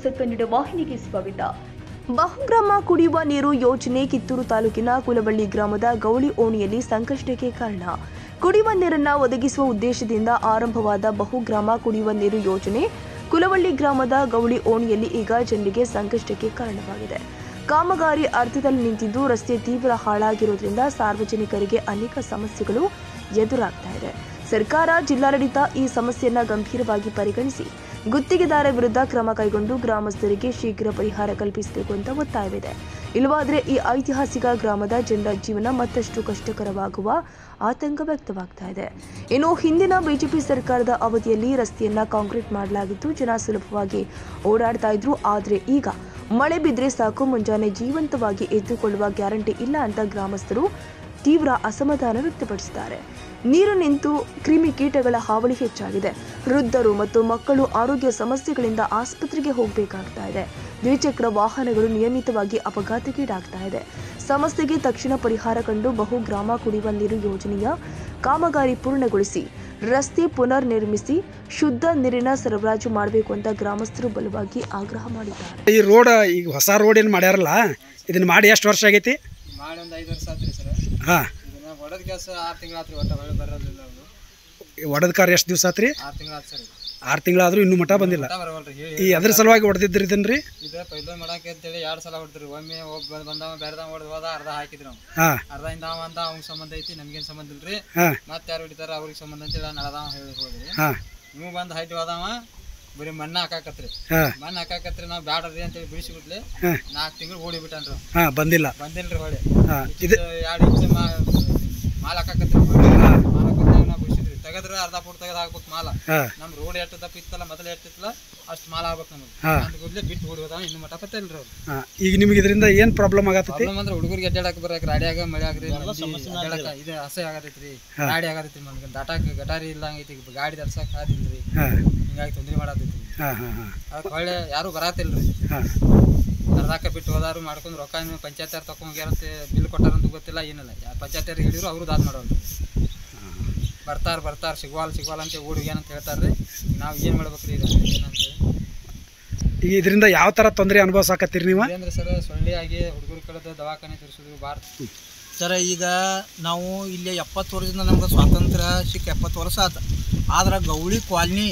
ಹೊಸ ಕನ್ನಡ ವಾಹಿನಿಗೆ ಸ್ವಾಗತ. ಬಹುಗ್ರಾಮ ಕುಡಿಯುವ ನೀರು ಯೋಜನೆ ಕಿತ್ತೂರು ತಾಲೂಕಿನ ಕುಲವಳ್ಳಿ ಗ್ರಾಮದ ಗೌಳಿ ಓಣಿಯಲ್ಲಿ ಸಂಕಷ್ಟಕ್ಕೆ ಕಾರಣ. ಕುಡಿಯುವ ನೀರನ್ನು ಒದಗಿಸುವ ಉದ್ದೇಶದಿಂದ ಆರಂಭವಾದ ಬಹುಗ್ರಾಮ ಕುಡಿಯುವ ನೀರು ಯೋಜನೆ ಕುಲವಳ್ಳಿ ಗ್ರಾಮದ ಗೌಳಿ ಓಣಿಯಲ್ಲಿ ಈಗ ಜನರಿಗೆ ಸಂಕಷ್ಟಕ್ಕೆ ಕಾರಣವಾಗಿದೆ. ಕಾಮಗಾರಿ ಅರ್ಧದಲ್ಲಿ ನಿಂತಿದ್ದು ರಸ್ತೆ ತೀವ್ರ ಹಾಳಾಗಿರುವುದರಿಂದ ಸಾರ್ವಜನಿಕರಿಗೆ ಅನೇಕ ಸಮಸ್ಯೆಗಳು ಎದುರಾಗ್ತಾ ಇದೆ. ಸರ್ಕಾರ, ಜಿಲ್ಲಾಡಳಿತ ಈ ಸಮಸ್ಯೆಯನ್ನು ಗಂಭೀರವಾಗಿ ಪರಿಗಣಿಸಿ ಗುತ್ತಿಗೆದಾರ ವಿರುದ್ಧ ಕ್ರಮ ಕೈಗೊಂಡು ಗ್ರಾಮಸ್ಥರಿಗೆ ಶೀಘ್ರ ಪರಿಹಾರ ಕಲ್ಪಿಸಬೇಕು ಅಂತ ಒತ್ತಾಯವಿದೆ. ಇಲ್ಲವಾದರೆ ಈ ಐತಿಹಾಸಿಕ ಗ್ರಾಮದ ಜನರ ಜೀವನ ಮತ್ತಷ್ಟು ಕಷ್ಟಕರವಾಗುವ ಆತಂಕ ವ್ಯಕ್ತವಾಗ್ತಾ ಇದೆ. ಇನ್ನು ಹಿಂದಿನ ಬಿಜೆಪಿ ಸರ್ಕಾರದ ಅವಧಿಯಲ್ಲಿ ರಸ್ತೆಯನ್ನ ಕಾಂಕ್ರೀಟ್ ಮಾಡಲಾಗಿದ್ದು ಜನ ಸುಲಭವಾಗಿ ಓಡಾಡ್ತಾ ಇದ್ರು. ಆದರೆ ಈಗ ಮಳೆ ಬಿದ್ದರೆ ಸಾಕು, ಮುಂಜಾನೆ ಜೀವಂತವಾಗಿ ಎದ್ದುಕೊಳ್ಳುವ ಗ್ಯಾರಂಟಿ ಇಲ್ಲ ಅಂತ ಗ್ರಾಮಸ್ಥರು ತೀವ್ರ ಅಸಮಾಧಾನ ವ್ಯಕ್ತಪಡಿಸಿದ್ದಾರೆ. ನೀರು ನಿಂತು ಕ್ರಿಮಿಕೀಟಗಳ ಹಾವಳಿ ಹೆಚ್ಚಾಗಿದೆ. ವೃದ್ಧರು ಮತ್ತು ಮಕ್ಕಳು ಆರೋಗ್ಯ ಸಮಸ್ಯೆಗಳಿಂದ ಆಸ್ಪತ್ರೆಗೆ ಹೋಗಬೇಕಾಗ್ತಾ ಇದೆ. ದ್ವಿಚಕ್ರ ವಾಹನಗಳು ನಿಯಮಿತವಾಗಿ ಅಪಘಾತಕ್ಕೀಡಾಗ್ತಾ ಇದೆ. ಸಮಸ್ಯೆಗೆ ತಕ್ಷಣ ಪರಿಹಾರ ಕಂಡು ಬಹುಗ್ರಾಮ ಕುಡಿಯುವ ನೀರು ಯೋಜನೆಯ ಕಾಮಗಾರಿ ಪೂರ್ಣಗೊಳಿಸಿ ರಸ್ತೆ ಪುನರ್ ನಿರ್ಮಿಸಿ ಶುದ್ಧ ನೀರಿನ ಸರಬರಾಜು ಮಾಡಬೇಕು ಅಂತ ಗ್ರಾಮಸ್ಥರು ಬಲವಾಗಿ ಆಗ್ರಹ ಮಾಡಿದ್ದಾರೆ. ಈ ರೋಡ್ ಈಗ ಹೊಸ ರೋಡ್ ಏನು ಮಾಡ್ಯಾರಲ್ಲ, ಇದನ್ನ ಮಾಡಿ ಎಷ್ಟು ವರ್ಷ ಆಗೈತಿ? ಮಾಡಿ ಒಂದು 5 ವರ್ಷ ಆತ್ರಿ ಸರ್. ಹಾಂ, ಒಡದ ಕೆಲಸ 6 ತಿಂಗಳು ಆತ್ರಿ. ಒಟ್ಟ ಹೊಳೆ ಬರೋದಿಲ್ಲ. ಒಡದ ಕಾರ್ ಎಷ್ಟು ದಿವಸ ಆತ್ರಿ? 6 ತಿಂಗಳು ಆತ್ ಸರ್. 6 ತಿಂಗಳಾದ್ರೂ ಇನ್ನೂ ಮಠ ಬಂದಿಲ್ಲ. ಈ ಅದ್ರ ಸಲುವಾಗಿ ಹೊಡೆದಿದ್ರಿ ಇದನ್ರಿ? ಇದು ಪೈಲ ಮಾಡಕ್ಕೆ ಅಂತೇಳಿ 2 ಸಲ ಹೊಡೆದ್ರಿ. ಒಮ್ಮೆ ಹೋಗಿ ಬಂದವ ಬೇರೆದವ ಹೊಡೆದು ಹೋದ, ಅರ್ಧ ಹಾಕಿದ್ರಿ ನಾವು. ಅರ್ಧದಿಂದ ಅವ ಅಂತ ಅವ್ನಿಗೆ ಸಂಬಂಧ ಐತಿ, ನಮ್ಗೇನು ಸಂಬಂಧ ಇಲ್ರಿ. ಮತ್ತೆ ಯಾರು ಹೊಡಿತಾರ ಅವ್ರಿಗೆ ಸಂಬಂಧ ಅಂತೇಳಿ ನಡದಾವ ಹೇಳಿ ಹೋದ್ರಿ. ನೀವು ಬಂದು ಹೈಟ್ ಹೋದವ ಬರೀ ಮಣ್ಣ ಹಾಕಾಕತ್ರಿ. ಮಣ್ಣು ಹಾಕಾಕತ್ರಿ. ನಾವು ಬ್ಯಾಡ್ರಿ ಅಂತೇಳಿ ಬಿಡಿಸಿಬಿಟ್ಲಿ 4 ತಿಂಗಳು ಓಡಿಬಿಟ್ಟನ್ರಿ. ಬಂದಿಲ್ರಿ ಹೊಳೆ. 2 ಇಂಚ್ ಮಾಲ್ ಹಾಕಾಕತ್ರಿ. ಮಾಲ ಬಂದಾಗ ನಾವು ಬಿಡಿಸಿದ್ರಿ. ತೆಗದ್ರ ಅರ್ಧ ಫುಟ್ ತೆಗೆದು ಹಾಕ್ಬೇಕು ಮಾಲ. ನಮ್ ರೋಡ್ ಎಷ್ಟು ದಪ್ಪ ಇತ್ತಲ್ಲ, ಮೊದಲು ಎಷ್ಟಿತ್ತಲ್ಲ ಅಷ್ಟು ಮಾಲ ಆಗ್ಬೇಕು ನಮಗೆ. ಅಂದ್ಕೂಡ್ಲೆ ಬಿಟ್ಟು ಓಡಿ ಹೋದ. ಇನ್ನು ಮಠ ಪತ್ತಿಲ್ರಿ ಅವ್ರು. ಈಗ ನಿಮ್ಗೆ ಇದರಿಂದ ಏನ್ ಪ್ರಾಬ್ಲಮ್ ಆಗತ್ತೈತಿ? ಪ್ರಾಬ್ಲಮ್ ಅಂದ್ರೆ ಹುಡುಗರಿಗೆ ಅಡ್ಡಾಡಕ್ ಬರಕ್, ರಾಡಿಯಾಗ ಮಳೆ ಆಗ್ರಿ, ಇದು ಅಸಹ್ಯ ಆಗತೈತ್ರಿ. ರಾಡಿ ಆಗತೈತ್ರಿ. ನಮ್ಗೆ ದಾಟಾಕ ಗಟಾರಿ ಇಲ್ಲ ಹಂಗೈತಿ. ಗಾಡಿ ದರ್ಸಕ್ ಹಾದಿಲ್ರಿ. ಹಿಂಗಾಗಿ ತೊಂದ್ರೆ ಮಾಡತೈತ್ರಿ. ಅದಕ್ಕೆ ಹೊಳ್ಳೆ ಯಾರು ಬರಾತಿಲ್ರಿ. ಅರ್ಧಾಕ ಬಿಟ್ಟು ಹೋದಾರು ಮಾಡ್ಕೊಂಡು ರೊಕ್ಕ ಪಂಚಾಯತ್ ಯಾರು ತಕೊಂಡ್ಯಾರಂತೆ ಬಿಲ್ ಕೊಟ್ಟಾರಂತ ಗೊತ್ತಿಲ್ಲ, ಏನಿಲ್ಲ. ಪಂಚಾಯತ್ ಯಾರು ಹೇಳಿದ್ರು ಅವರು ದಾದ್ ಮಾಡೋಲ್ರಿ. ಬರ್ತಾರ ಸಿಗ್ವಾಲ್ ಅಂತ ಓಡಿಗ್ಯಾನಂತ ಹೇಳ್ತಾರ್ರಿ. ನಾವು ಏನು ಮಾಡ್ಬೇಕ್ರಿ ಇದು ಏನಂತ? ಈಗ ಇದರಿಂದ ಯಾವ ತರ ತೊಂದರೆ ಅನುಭವಿಸಾಕತ್ತೀರಿ ನೀವು? ಅಂದ್ರೆ ಸರ್, ಸೊಳ್ಳೆ ಆಗಿ ಹುಡುಗರು ಕಳೆದ ದವಾಖಾನೆ ತೋರಿಸೋದು ಭಾರತ ಸರ್. ಈಗ ನಾವು ಇಲ್ಲಿ 70 ವರ್ಷದಿಂದ ನಮ್ಗೆ ಸ್ವಾತಂತ್ರ್ಯ ಸಿಕ್ಕ 70 ವರ್ಷ ಆತ. ಆದ್ರೆ ಗೌಳಿ ಕಾಲನಿ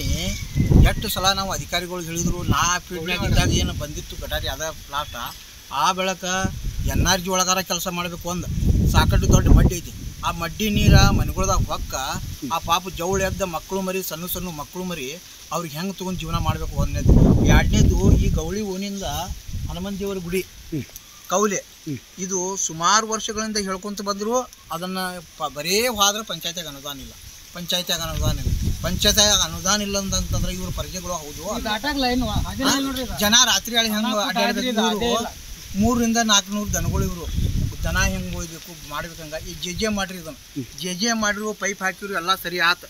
ಎಷ್ಟು ಸಲ ನಾವು ಅಧಿಕಾರಿಗಳು ಹೇಳಿದ್ರು. ನಾ ಫೀಲ್ಡ್ನಾಗ ಇದ್ದಾಗ ಏನು ಬಂದಿತ್ತು ಗಟಾರಿ ಅದ ಪ್ಲಾಟ. ಆ ಬೆಳಕ NRG ಒಳಗಾರ ಕೆಲಸ ಮಾಡಬೇಕು. ಒಂದು ಸಾಕಷ್ಟು ದೊಡ್ಡ ಮಡ್ಡಿ ಐತಿ. ಆ ಮಡ್ಡಿ ನೀರ ಮನೆಗಳ್ದಾಗ ಹೊಕ್ಕ ಆ ಪಾಪ ಜವಳಿ ಎದ್ದ ಮಕ್ಕಳು ಮರಿ, ಸಣ್ಣ ಮಕ್ಕಳು ಮರಿ ಅವ್ರಿಗೆ ಹೆಂಗೆ ತೊಗೊಂಡು ಜೀವನ ಮಾಡಬೇಕು. 1ನೇದು. 2ನೇದು, ಈ ಗೌಳಿ ಓಣಿಂದ ಹನುಮಂತ ದೇವರ ಗುಡಿ ಕೌಲೆ ಇದು ಸುಮಾರು ವರ್ಷಗಳಿಂದ ಹೇಳ್ಕೊಂತ ಬಂದರು. ಅದನ್ನು ಬರೇ ಹೋದ್ರೆ ಪಂಚಾಯತ್ಯಾಗ ಅನುದಾನ ಇಲ್ಲ. ಪಂಚಾಯತ್ಯಾಗ ಅನುದಾನ ಇಲ್ಲ ಅಂತಂದ್ರೆ ಇವ್ರ ಪರಿಚಯಗಳು ಹೌದು. ಜನ ರಾತ್ರಿ ಹೇಳಿ ಹೆಂಗೆ ಅಡ್ಡಾಡಬೇಕು. 300 ರಿಂದ 400 ದನಗಳು ಇವರು. ದನ ಹೆಂಗೆ ಹೋಗ್ಬೇಕು ಮಾಡ್ಬೇಕಂಗ. ಈ ಜೆ ಮಾಡ್ರಿ, ಇದನ್ನು ಜೆ ಮಾಡಿರು, ಪೈಪ್ ಹಾಕಿರು, ಎಲ್ಲ ಸರಿ ಆತ.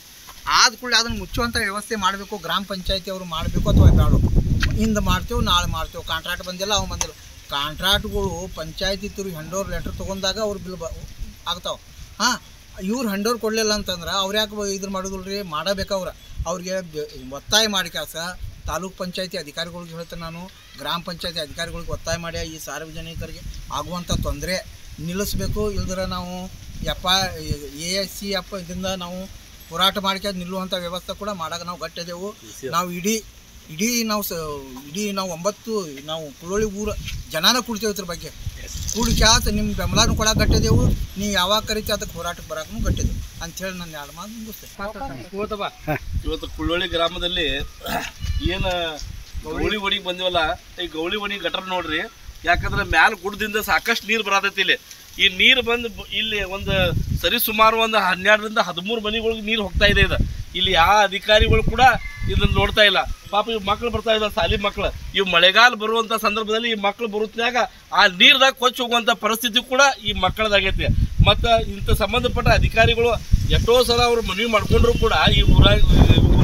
ಆದ ಕೂಡಲೇ ಅದನ್ನು ಮುಚ್ಚುವಂಥ ವ್ಯವಸ್ಥೆ ಮಾಡಬೇಕು. ಗ್ರಾಮ ಪಂಚಾಯತಿ ಅವರು ಮಾಡಬೇಕು ಅಥವಾ ಬೇಡ. ಇಂದು ಮಾಡ್ತೇವೆ, ನಾಳೆ ಮಾಡ್ತೇವೆ. ಕಾಂಟ್ರಾಕ್ಟ್ ಬಂದಿಲ್ಲ, ಅವು ಬಂದಿಲ್ಲ. ಕಾಂಟ್ರಾಕ್ಟ್ಗಳು ಪಂಚಾಯತಿ ತಿರುಗಿ ಹ್ಯಾಂಡೋವರ್ ಲೆಟ್ರ್ ತೊಗೊಂಡಾಗ ಅವ್ರು ಬಿಲ್ ಆಗ್ತಾವೆ. ಇವ್ರು ಹ್ಯಾಂಡೋವರ್ ಕೊಡಲಿಲ್ಲ ಅಂತಂದ್ರೆ ಅವ್ರು ಯಾಕೆ ಇದ್ರ ಮಾಡೋದಿಲ್ರಿ? ಮಾಡಬೇಕು. ಅವ್ರಿಗೆ ಒತ್ತಾಯ ಮಾಡಿ ಕೆಲಸ. ತಾಲೂಕ್ ಪಂಚಾಯತಿ ಅಧಿಕಾರಿಗಳಿಗೆ ಹೇಳ್ತೇನೆ ನಾನು, ಗ್ರಾಮ ಪಂಚಾಯತಿ ಅಧಿಕಾರಿಗಳಿಗೆ ಒತ್ತಾಯ ಮಾಡಿ ಈ ಸಾರ್ವಜನಿಕರಿಗೆ ಆಗುವಂಥ ತೊಂದರೆ ನಿಲ್ಲಿಸಬೇಕು. ಇಲ್ದ್ರೆ ನಾವು ASC ಇದರಿಂದ ನಾವು ಹೋರಾಟ ಮಾಡಿಕೆ ನಿಲ್ಲುವಂಥ ವ್ಯವಸ್ಥೆ ಕೂಡ ಮಾಡೋಕೆ ನಾವು ಗಟ್ಟಿದೆವು. ನಾವು ಇಡೀ ನಾವು 9 ನಾವು ಕುಳೋಳಿ ಊರು ಜನಾನ ಕೂಡ್ತೇವೆ. ಇದ್ರ ಬಗ್ಗೆ ಕೂಡಿಕ್ಯಾತ ನಿಮ್ಮ ಬೆಂಬಲನೂ ಕೂಡ ಗಟ್ಟಿದೆವು. ನೀವು ಯಾವಾಗ ಕರಿತೀವಿ ಅದಕ್ಕೆ ಹೋರಾಟಕ್ಕೆ ಬರೋಕ್ಕೂ ಗಟ್ಟಿದೆವು ಅಂಥೇಳಿ ನಾನು 2 ಮಾತು ಮುಗಿಸ್ತೇನೆ. ಇವತ್ತು ಕುಳ್ಳೋಳಿ ಗ್ರಾಮದಲ್ಲಿ ಏನು ಗೌಳಿ ಒಣಿಗೆ ಬಂದಿವಲ್ಲ, ಈ ಗೌಳಿ ಒಣಿಗೆ ಗಟರ್ ನೋಡ್ರಿ. ಯಾಕಂದ್ರೆ ಮ್ಯಾಲ ಗುಡ್ಡದಿಂದ ಸಾಕಷ್ಟು ನೀರು ಬರತೈತಿ. ಈ ನೀರು ಬಂದು ಇಲ್ಲಿ ಒಂದು ಸರಿ ಸುಮಾರು ಒಂದು 12 ರಿಂದ 13 ಮನೆಗಳಿಗೆ ನೀರು ಹೋಗ್ತಾ ಇದೆ. ಇಲ್ಲಿ ಯಾವ ಅಧಿಕಾರಿಗಳು ಕೂಡ ಇದನ್ನು ನೋಡ್ತಾ ಇಲ್ಲ. ಪಾಪ ಇವ್ ಮಕ್ಳು ಬರ್ತಾ ಇದ್ದಾರೆ, ಸಾಲಿ ಮಕ್ಳು. ಇವು ಮಳೆಗಾಲ ಬರುವಂಥ ಸಂದರ್ಭದಲ್ಲಿ ಈ ಮಕ್ಳು ಬರುತ್ತಾಗ ಆ ನೀರ್ದಾಗ ಕೊಚ್ಚಿ ಹೋಗುವಂಥ ಪರಿಸ್ಥಿತಿ ಕೂಡ ಈ ಮಕ್ಕಳದಾಗೈತಿ. ಮತ್ತು ಇಂಥ ಸಂಬಂಧಪಟ್ಟ ಅಧಿಕಾರಿಗಳು ಎಷ್ಟೋ ಸಲ ಅವರು ಮನವಿ ಮಾಡ್ಕೊಂಡ್ರು ಕೂಡ ಈ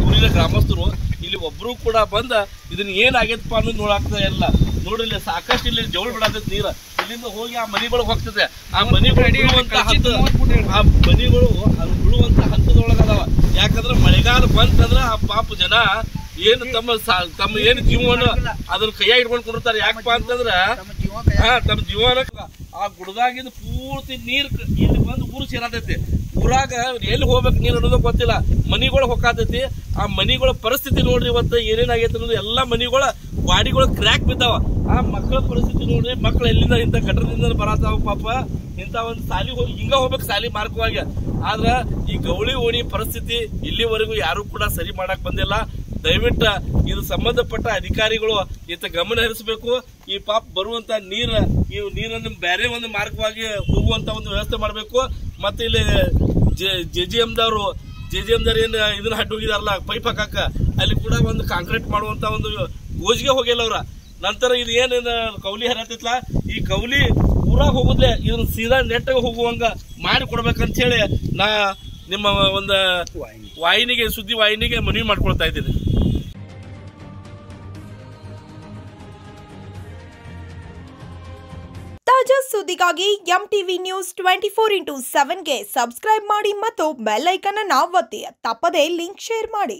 ಊರಿನ ಗ್ರಾಮಸ್ಥರು ಇಲ್ಲಿ ಒಬ್ಬರು ಕೂಡ ಬಂದು ಇದನ್ನ ಏನಾಗೈತಪ್ಪ ಅನ್ನೋದು ನೋಡಾಕ್ತಾ ಇಲ್ಲ. ನೋಡಿಲ್ಲ, ಸಾಕಷ್ಟು ಇಲ್ಲಿ ಜವಳಿ ಬಿಡತೈತಿ ನೀರು. ಇಲ್ಲಿಂದ ಹೋಗಿ ಆ ಮನೆಗಳಿಗೆ ಹೋಗ್ತದೆ. ಆ ಮನೆಗಳು ಬೀಳುವಂಥ ಹಂತದೊಳಗದಾವ. ಯಾಕಂದ್ರೆ ಮಳೆಗಾಲ ಬಂತಂದ್ರೆ ಆ ಪಾಪ ಜನ ಏನು ತಮ್ಮ ಏನು ಜೀವನ ಅದನ್ನ ಕೈಯಾಗಿ ಇಟ್ಕೊಂಡು ಕೊಡ್ತಾರೆ. ಯಾಕಪ್ಪ ಅಂತಂದ್ರ ತಮ್ಮ ಜೀವನ ಆ ಗುಡ್ದಾಗಿಂದ ಪೂರ್ತಿ ನೀರ್ ಇಲ್ಲಿ ಬಂದು ಊರು ಸೇರತೈತಿ. ಊರಾಗ ಎಲ್ಲಿ ಹೋಗ್ಬೇಕು ನೀರು ಅನ್ನೋದು ಗೊತ್ತಿಲ್ಲ. ಮನಿಗಳು ಹೊಕ್ಕಾತೈತಿ. ಆ ಮನಿಗಳ ಪರಿಸ್ಥಿತಿ ನೋಡ್ರಿ ಇವತ್ತು ಏನೇನಾಗೈತೆ ಅನ್ನೋದು. ಎಲ್ಲಾ ಮನಿಗಳ ಗಾಡಿಗಳು ಕ್ರ್ಯಾಕ್ ಬಿದ್ದಾವ. ಆ ಮಕ್ಕಳ ಪರಿಸ್ಥಿತಿ ನೋಡ್ರಿ. ಮಕ್ಳು ಎಲ್ಲಿಂದ ಇಂಥ ಗಟರದಿಂದ ಬರತಾವ ಪಾಪ. ಇಂಥ ಒಂದು ಸಾಲಿ ಹೋಗಿ ಹಿಂಗ ಹೋಗ್ಬೇಕು ಸಾಲಿ ಮಾರ್ಗವಾಗಿ. ಆದ್ರ ಈ ಗೌಳಿ ಓಣಿ ಪರಿಸ್ಥಿತಿ ಇಲ್ಲಿವರೆಗೂ ಯಾರು ಕೂಡ ಸರಿ ಮಾಡಕ್ ಬಂದಿಲ್ಲ. ದಯವಿಟ್ಟು ಇದು ಸಂಬಂಧಪಟ್ಟ ಅಧಿಕಾರಿಗಳು ಇತ್ತ ಗಮನ ಹರಿಸಬೇಕು. ಈ ಪಾಪ ಬರುವಂತ ಈ ನೀರನ್ನು ಬೇರೆ ಒಂದು ಮಾರ್ಗವಾಗಿ ಹೋಗುವಂತ ಒಂದು ವ್ಯವಸ್ಥೆ ಮಾಡಬೇಕು. ಮತ್ತೆ ಇಲ್ಲಿ ಜೆಜಿಎಂದವ್ರು ಏನ್ ಇದನ್ನ ಹಡ್ಡು ಹೋಗಿದಾರಲ್ಲ ಪೈಪ್ ಹಾಕಕ್ಕ, ಅಲ್ಲಿ ಕೂಡ ಒಂದು ಕಾಂಕ್ರೀಟ್ ಮಾಡುವಂತ ಒಂದು ಗೋಜಿಗೆ ಹೋಗಿಲ್ಲ ಅವ್ರ. ನಂತರ ಇದು ಏನೇನು ಕೌಲಿ ಹರಿಯತ್ತಲ್ಲ, ಈ ಕೌಲಿ ಊರಾಗ ಹೋಗುದ್ಲೆ ಇದನ್ನ ಸೀದಾ ನೆಟ್ಟಾಗ ಹೋಗುವಂಗ ಮಾಡಿ ಕೊಡ್ಬೇಕಂತ ಹೇಳಿ ನಾ ನಿಮ್ಮ ಒಂದು ಸುದ್ದಿ ವಾಹಿನಿಗೆ ಮನವಿ ಮಾಡ್ಕೊಳ್ತಾ ಇದ್ದೀನಿ. ತಾಜಾ ಸುದ್ದಿಗಾಗಿ MTV ನ್ಯೂಸ್ 24x7ಗೆ ಸಬ್ಸ್ಕ್ರೈಬ್ ಮಾಡಿ ಮತ್ತು ಬೆಲ್ ಐಕಾನ್ ಅನ್ನು ಒತ್ತಿ. ತಪ್ಪದೇ ಲಿಂಕ್ ಶೇರ್ ಮಾಡಿ.